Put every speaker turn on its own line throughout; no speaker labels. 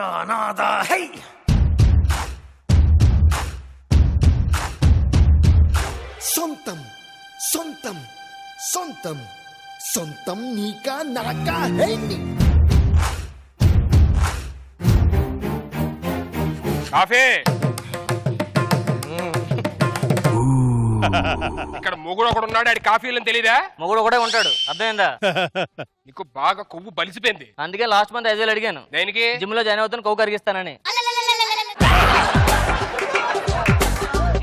అనాథ హై
సొంతం సొంతం సొంతం సొంతం నీకా నాకా హై నీ
కాఫీ ఇక్కడ మొగుడు ఒకడు ఉన్నాడు, ఆడి కాఫీలని తెలీదా?
మొగుడు ఒకటే ఉంటాడు, అర్థమైందా?
నీకు బాగా కొవ్వు బలిసిపోయింది.
అందుకే లాస్ట్ మంత్ 5,000 అడిగాను.
దేనికి?
జిమ్ లో జాయిన్ అవుతాను, కొవ్వు కరిగిస్తానని.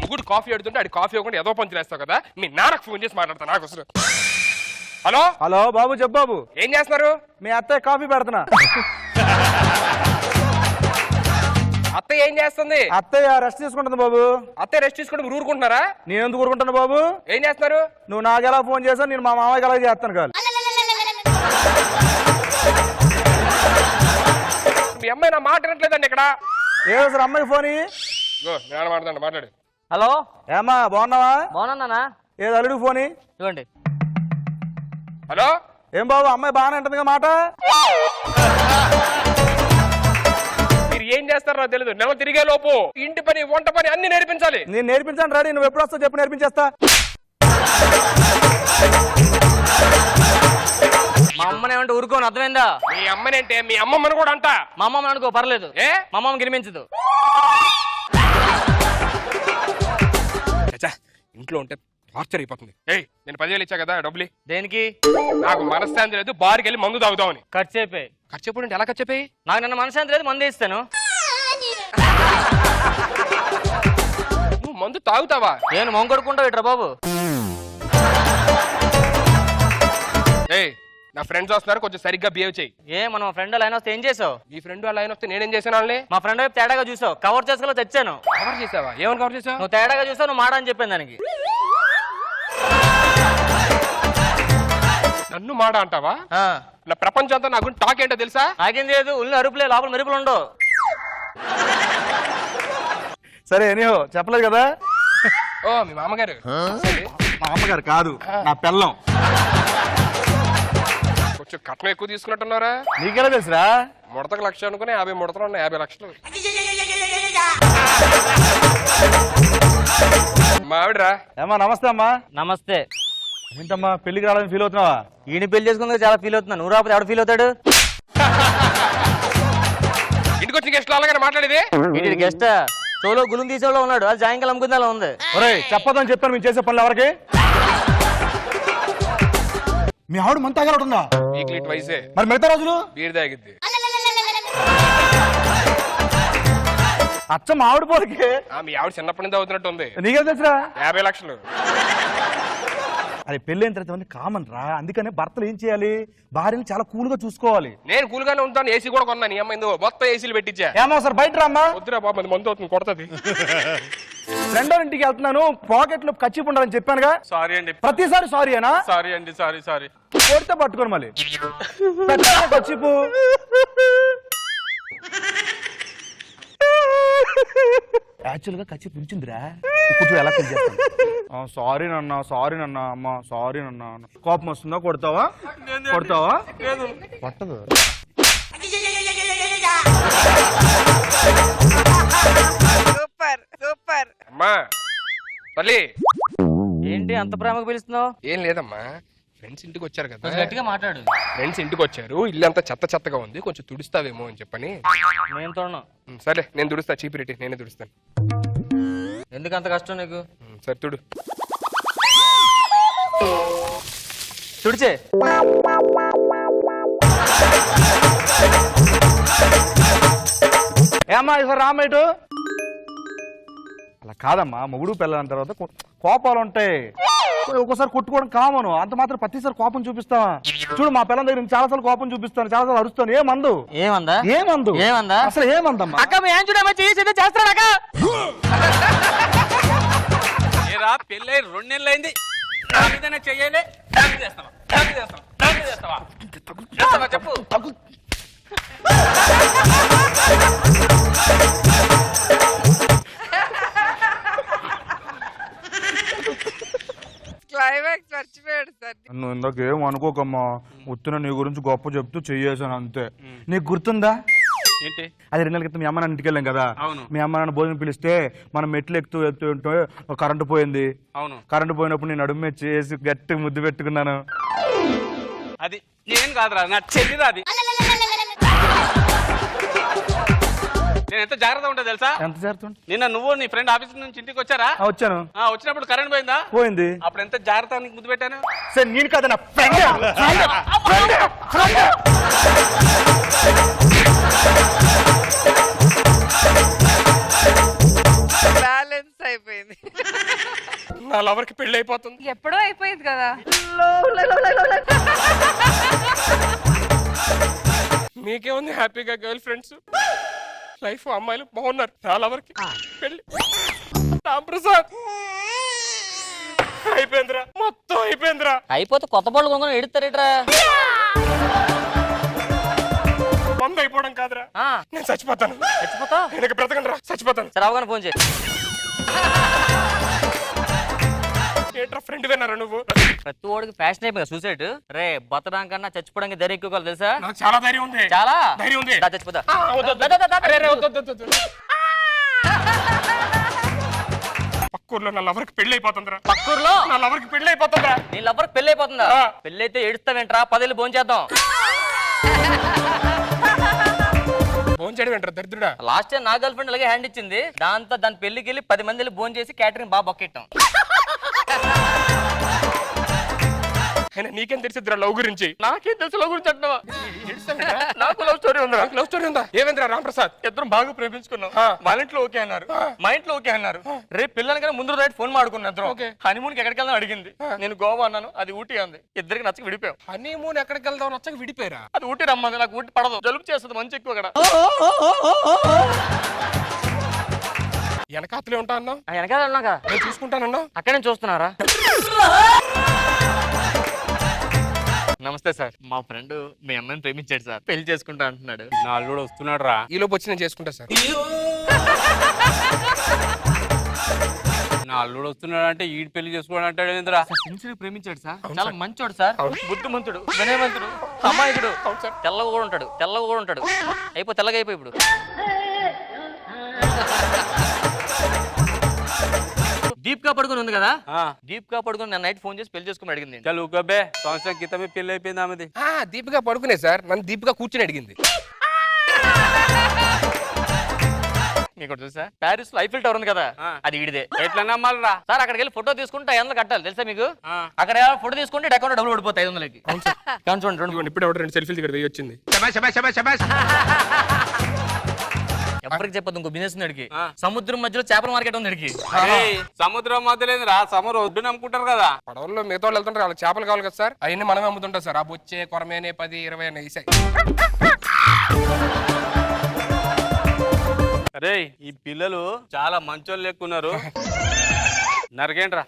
మొగుడు కాఫీ అడుగుతుంటే ఆడి కాఫీ ఇవ్వకుండా ఏదో పంచులు వేస్తావు కదా. మీ నాన్నకు ఫోన్ చేసి మాట్లాడతా నాకు అసలు. హలో
హలో బాబు, చెప్పు బాబు.
ఏం చేస్తున్నారు?
మీ అత్తయ్య కాఫీ పెడుతున్నా.
అత్తయ్య ఏం చేస్తుంది?
అత్తయ్య రెస్ట్ తీసుకుంటుంది బాబు.
అత్తయ్య రెస్ట్ తీసుకుంటే మీరు ఊరుకుంటున్నారా?
నేను ఎందుకు ఊరుకుంటాను బాబు?
ఏం చేస్తున్నారు?
నువ్వు నాకు ఎలా ఫోన్ చేసావు, నేను మా మామయ్యకి ఎలా చేస్తాను కాదు.
మీ అమ్మాయి నా మాట వినట్లేదండి ఇక్కడ.
ఏదో సార్ అమ్మాయి ఫోన్
నేను మాట్లాడండి, మాట్లాడు.
హలో,
ఏమా బాగున్నావా?
బాగున్నానా?
ఏదో అల్లుడు ఫోన్
ఇవ్వండి.
హలో
ఏం బాబు, అమ్మాయి బాగానే ఉంటుందిగా మాట.
మీరు ఏం చేస్తారో నాకు తెలియదు. నెల తిరిగే లోపు ఇంటి పని వంట పని అన్ని నేర్పించాలి.
నేను నేర్పించాను రెడీ, నువ్వు ఎప్పుడు వస్తావు చెప్పు, నేర్పించేస్తా.
మా అమ్మని ఏమంటే ఊరుకోను, అర్థమైందా?
మీ అమ్మనంటే మీ అమ్మమ్మని కూడా అంట.
మా అమ్మని అనుకో పర్లేదు.
ఏ
మా అమ్మమ్మ గిరిమించదు.
ఇంట్లో ఉంటే టార్చర్ అయిపోతుంది. ఏయ్, నేను 10,000 ఇచ్చా కదా, డబ్బులు.
దేనికి?
నాకు మనశ్శాంతి లేదు, బార్కి వెళ్ళి మందు తాగుదామని.
ఖర్చు అయిపోయి.
ఖర్చు అయిపోయి ఎలా ఖర్చు అయిపోయి?
నాకు నన్ను మనశ్శాంతి లేదు, మందు ఇస్తాను.
నువ్వు మందు తాగుతావా?
నేను మొంగొడుకుంటావు ఇట్రా బాబు.
ఏయ్, నా ఫ్రెండ్స్ వస్తున్నారు, కొంచెం సరిగ్గా బిహేవ్ చేయి.
మనం ఫ్రెండ్ లైన్ వస్తే ఏం చేసావు?
ఈ ఫ్రెండ్ వాళ్ళ ఆయన వస్తే నేనేం చేశాను? వాళ్ళని
మా ఫ్రెండ్ వైపు తేడాగా చూసావు, కవర్ చేసుకోలో తెచ్చాను.
కవర్ చేసావా? ఏమని కవర్ చేసావు?
నువ్వు తేడాగా చూసావు, నువ్వు మాట అని చెప్పాను దానికి.
నన్ను మాట అంటావా? నా ప్రపంచం అంతా నాకు టాక్ ఏంటో తెలుసా?
నాకేం లేదు, ఉల్లి అరుపులే, లోపల మెరుపులు ఉండవు.
సరే ఎనీహో చెప్పలేదు కదా.
ఓ మీ మామగారు?
మా అమ్మగారు కాదు, నా పెళ్ళం.
కొంచెం కట్నం ఎక్కువ తీసుకున్నట్టున్నారా?
నీకెలా తెలుసురా?
ముడతకు 1,00,000 అనుకుని 50 ముడతలు ఉన్నాయి, 50 లక్షలు. మా ఆవిడరా?
ఏమా నమస్తే అమ్మా.
నమస్తే.
ఏంటమ్మా పెళ్లికి రావాలని ఫీల్ అవుతున్నావా?
ఈయన పెళ్లి చేసుకుందుకు చాలా ఫీల్ అవుతున్నాను. నువ్వు రాకపోతే ఎవడు ఫీల్ అవుతాడు?
ఇంటికి వచ్చిన గెస్ట్ అలాగే మాట్లాడేది.
వీడి గెస్ట్ చోలో గులుం తీసేలో ఉన్నాడు, అది సాయంకాలం అమ్ముకుందా ఉంది.
ఒరేయ్ చెప్పదని చెప్పాను, మేము చేసే పనులు ఎవరికి? మీ ఆవిడ మంత తాగలుంటుందా?
వీక్లీ ట్వైసే.
మరి మిగతా రోజులు
బీర్ తాగిద్ది.
అచ్చ మా ఆవిడ పోలికే.
మీ ఆవిడ చిన్నప్పటి నుంచి అవుతున్నట్టు ఉంది.
నీకేం తెలుసురా?
50 లక్షలు.
అరే పెళ్ళైన తర్వాత కామన్ రా, అందుకనే భర్తలు ఏం చేయాలి, భార్యని చాలా కూల్ గా చూసుకోవాలి.
నేను కూల్ గానే ఉంటాను, ఏసీ కూడా కొన్నాను. నీ అమ్మాయి మొత్తం ఏసీలు పెట్టించా.
ఏమో సార్ బయట రామ్మా.
వద్దురా బాబు, అది మందు అవుతుంది, కొడతది.
రెండో ఇంటికి వెళ్తున్నాను, పాకెట్ లో కచ్చిపు ఉండాలని చెప్పానుగా.
సారీ అండి.
ప్రతిసారి సారీ అనా?
సారీ అండి, సారీ సారీ.
కొడితే పట్టుకోను మళ్ళీ కచ్చిపు. యాక్చువల్ గా కచ్చి పుంచిందిరా, ఇప్పుడు ఎలా చేస్తాను? సారీ నన్నా, సారీ నన్నా, అమ్మ సారీ నన్నా. కోపం వస్తుందా? కొడతావా? కొడతావా? కొట్టదు.
Super super.
అమ్మా తల్లి,
ఏంటి అంత ప్రేమకు పిలుస్తున్నావు?
ఏం లేదమ్మా, ఫ్రెండ్స్ ఇంటికి వచ్చారు కదా.
గట్టిగా మాట్లాడు.
ఫ్రెండ్స్ ఇంటికి వచ్చారు, ఇల్లు అంతా చెత్త చెత్తగా ఉంది, కొంచెం తుడుస్తావేమో అని చెప్పని.
నేను తోడను.
సరే నేను తుడుస్తా, చీపిరెట్టి నేనే తుడుస్తాను.
ఎందుకు అంత కష్టం నీకు?
సరే తుడు.
తుడిచే.
ఏమ్మా ఈసారి రామేటు. అలా కాదమ్మా, మొగుడు పెళ్ళిన తర్వాత కోపాలు ఉంటాయి, ఒక్కోసారి కొట్టుకోవడం కామను. అంత మాత్రం ప్రతిసారి కోపం చూపిస్తావా? చూడు మా పిల్లల దగ్గర చాలాసార్లు కోపం చూపిస్తాను, చాలాసార్లు అరుస్తాను. ఏమందు?
ఏమందా?
ఏమందు?
ఏమందా?
అసలు ఏమందమ్మా?
అక్క మీ ఏం చూడమో చేస్తాడు అక్క.
పెళ్ళై 2 నెలలు అయింది, చెయ్యాలి. చెప్పు.
క్లైమాక్స్ మర్చిపోయాడు సార్.
నువ్వు ఇందాకేం అనుకోకమ్మా, ఉత్తిన నీ గురించి గొప్ప చెప్తూ చెయ్యేసాను అంతే. నీకు గుర్తుందా
ఏంటి
అది 2 నెలల క్రితం మీ అమ్మ నాన్న ఇంటికి వెళ్ళాం కదా.
అవును.
మీ అమ్మ నాన్న భోజనం పిలిస్తే మనం మెట్లు ఎక్కుతూ ఉంటే కరెంటు పోయింది.
అవును.
కరెంటు పోయినప్పుడు నేను అడుగు మీద చేసి గట్టి ముద్దు పెట్టుకున్నాను.
అది నేను కాదురా, నా చెల్లిరా అది. నేను ఎంత జాగ్రత్తగా ఉంటా తెలుసా?
ఎంత చేరుతుంది?
నిన్న నువ్వు నీ ఫ్రెండ్ ఆఫీస్ నుంచి ఇంటికి వచ్చారా?
వచ్చాను.
వచ్చినప్పుడు కరెంట్ పోయిందా?
పోయింది.
అప్పుడు ఎంత జాగ్రత్తగా నీకు ముద్దు పెట్టాను.
సరే నేను కదా నా ఫ్రెండ్.
బ్యాలెన్స్ అయిపోయింది.
నా లవర్ కి పెళ్లి అయిపోతుంది.
ఎప్పుడో అయిపోయింది కదా.
మీకేముంది హ్యాపీగా గర్ల్ ఫ్రెండ్స్ లైఫ్, అమ్మాయిలు బాగున్నారు. నా లవర్ కి పెళ్లి. రాంప్రసాద్ అయిపోయిందిరా, మొత్తం అయిపోయిందిరా.
అయిపోతే కొత్త పళ్ళు కొనుక్కొని ఎడుతారేట్రా?
మందు అయిపోవడం కాదురా, నేను చచ్చిపోతాను.
చచ్చిపోతా?
నేను బ్రతకండి రా, చచ్చిపోతాను.
సరే అవగానే ఫోన్ చేయి.
ఏంట్రా ఫ్రెండ్ విన్నారా నువ్వు?
ప్రతి ఓడికి ఫ్యాషన్ అయిపోయింది సూసైడ్. రే బతడం కన్నా చచ్చిపోవడానికి ధైర్యం ఎక్కువ కాదు తెలుసా?
నాకు చాలా ధైర్యం ఉంది.
చాలా
ధైర్యం ఉంది.
దా చచ్చిపోతా.
పక్కూర్లో నా లవర్ కి పెళ్లి అయిపోతుందిరా.
పక్కూర్లో
నా లవర్ కి పెళ్లి అయిపోతుందిరా.
నీ లవ్వర్ పెళ్లి అయిపోతుందా?
ఆ.
పెళ్లి అయితే ఏడుస్తావేంట్రా? 10 ఏళ్ళు భోజనం చేద్దాం.
ఫోన్ చేయడం ఏంట్రా దరిద్రుడా?
లాస్ట్ టైం నా గర్ల్ ఫ్రెండ్ అలాగే హ్యాండ్ ఇచ్చింది. దాంతో దాని పెళ్లికి వెళ్ళి 10 మంది వెళ్ళి భోజనం చేసి క్యాటరింగ్ బాగా బొక్కెట్టాం.
అయినా నీకేం తెలిసిద్దిరా లవ్ గురించి?
నాకేం తెలుసు లవ్ గురించి అంటున్నావా?
నాకు లవ్ స్టోరీ ఉందా? లవ్ స్టోరీ ఉందా? ఏమైందిరా రాంప్రసాద్?
ఇద్దరం బాగా ప్రేమించుకున్నాం. వాళ్ళ ఇంట్లో ఓకే అన్నారు, మా ఇంట్లో ఓకే అన్నారు. రేపు పిల్లలకన్నా ముందు రోజు ఫోన్ మాడుకున్నాం ఇద్దరం.
ఓకే.
హనీమూన్కి ఎక్కడికి వెళ్దాం అడిగింది. నేను గోవా అన్నాను, అది ఊటీ అంది. ఇద్దరికి నచ్చక విడిపోయాం.
హనీమూన్ ఎక్కడికి వెళ్దాం నచ్చక విడిపోయారా?
అది ఊటీ రమ్మంది, నాకు ఊటీ పడదు, జలుబు చేస్తుంది, మంచి ఎక్కువ అక్కడ.
వెనకాతలే ఉంటా అన్నావు,
వెనకాల ఉన్నాక
నేను చూసుకుంటానన్నా.
అక్కడ నుంచి చూస్తున్నారా? నమస్తే సార్, మా ఫ్రెండ్ మీ అమ్మాయిని ప్రేమించాడు సార్, పెళ్లి చేసుకుంటా అంటున్నాడు.
నా అల్లుడు వస్తున్నాడు రా.
ఈ లోపు వచ్చి నేను చేసుకుంటా సార్.
నా అల్లుడు వస్తున్నాడు అంటే ఈడు పెళ్లి చేసుకోవడం అంటాడు ఏంద్రా?
సిన్సియర్ ప్రేమించాడు సార్, చాలా మంచోడు సార్, బుద్ధిమంతుడు, వినయవంతుడు, అమాయకుడు, తెల్లగా కూడా ఉంటాడు, తెల్లగా కూడా ఉంటాడు. తెల్లగా అయిపోయి ఇప్పుడు దీపికా పడుకుని ఉంది కదా, దీపికా పడుకుని నన్ను నైట్ ఫోన్ చేసి పెళ్లి చేసుకోమని అడిగింది.
చల్ ఊకబే, సంవత్సరం క్రితమే పెళ్లి అయిపోయింది ఆమెది.
దీపిక పడుకునే సార్, నన్ను దీపిక కూర్చుని అడిగింది.
మీకు తెలుసా ప్యారిస్ లో ఐఫిల్ టవర్ ఉంది కదా, అది ఈడిదే.
ఎట్లా నమ్మాలరా
సార్ అక్కడికి వెళ్ళి ఫోటో తీసుకుంటే 500 కట్టాలి తెలుసా మీకు? అక్కడ ఫోటో తీసుకుంటే అకౌంట్ డబ్బులు పడిపోతాయి 500కి. చూడండి
ఇప్పుడు ఎవరు 2 సెల్ఫీలు దగ్గర వచ్చింది.
ఎవరికి చెప్పదు ఇంకో బిజినెస్ నడికి. సముద్రం మధ్యలో చేపల మార్కెట్ ఉంది ఇడికి.
సముద్రం మధ్యలేదు రా, సముద్రం ఒడ్డున అమ్ముకుంటారు కదా.
పడవల్లో మిగతా వాళ్ళు వెళ్తుంటారు, వాళ్ళకి చేపలు కావాలి కదా సార్, అవన్నీ మనమే అమ్ముతుంటాం సార్. ఆ బొచ్చే కొరమేనే 10, 20 అనే ఇసాయి.
అరే ఈ పిల్లలు చాలా మంచోళ్ళు లెక్కున్నారు, నరకేంట్రా.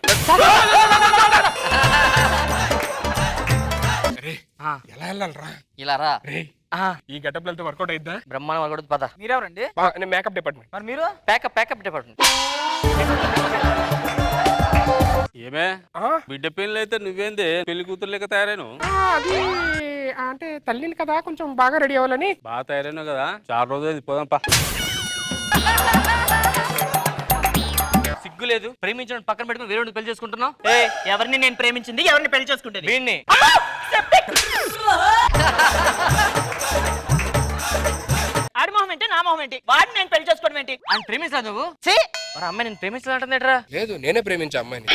ఎలా వెళ్ళాలరా?
ఇలా రా.
ఈ గెటప్ వెళ్తే వర్కౌట్ అయిద్దా?
బ్రహ్మాండం వర్కౌట్. పద.
మీరెవరండి?
నేను మేకప్ డిపార్ట్మెంట్.
మరి మీరు ప్యాకప్ డిపార్ట్మెంట్.
ఏమే బిడ్డ పెళ్లి అయితే నువ్వేంది పెళ్లి కూతురు లెక్క తయారైను?
అది అంటే తల్లిని కదా, కొంచెం బాగా రెడీ అవ్వాలని.
బాగా తయారైనావు కదా, చాలా రోజులు పోదాంపా.
సిగ్గు లేదు, ప్రేమించడం పక్కన పెట్టుకుని వేరే పెళ్లి చేసుకుంటున్నావు. ఎవరిని నేను ప్రేమించింది, ఎవరిని పెళ్లి చేసుకుంటుంది? వీడిని. ఆడి మొహం ఏంటి, నా మొహం ఏంటి? వాడిని నేను పెళ్లి చేసుకోవడం ఏంటి? ఆయన ప్రేమించలేదు నువ్వు? మరి అమ్మాయి నేను ప్రేమించాలంటే
లేదు, నేనే ప్రేమించా అమ్మాయిని.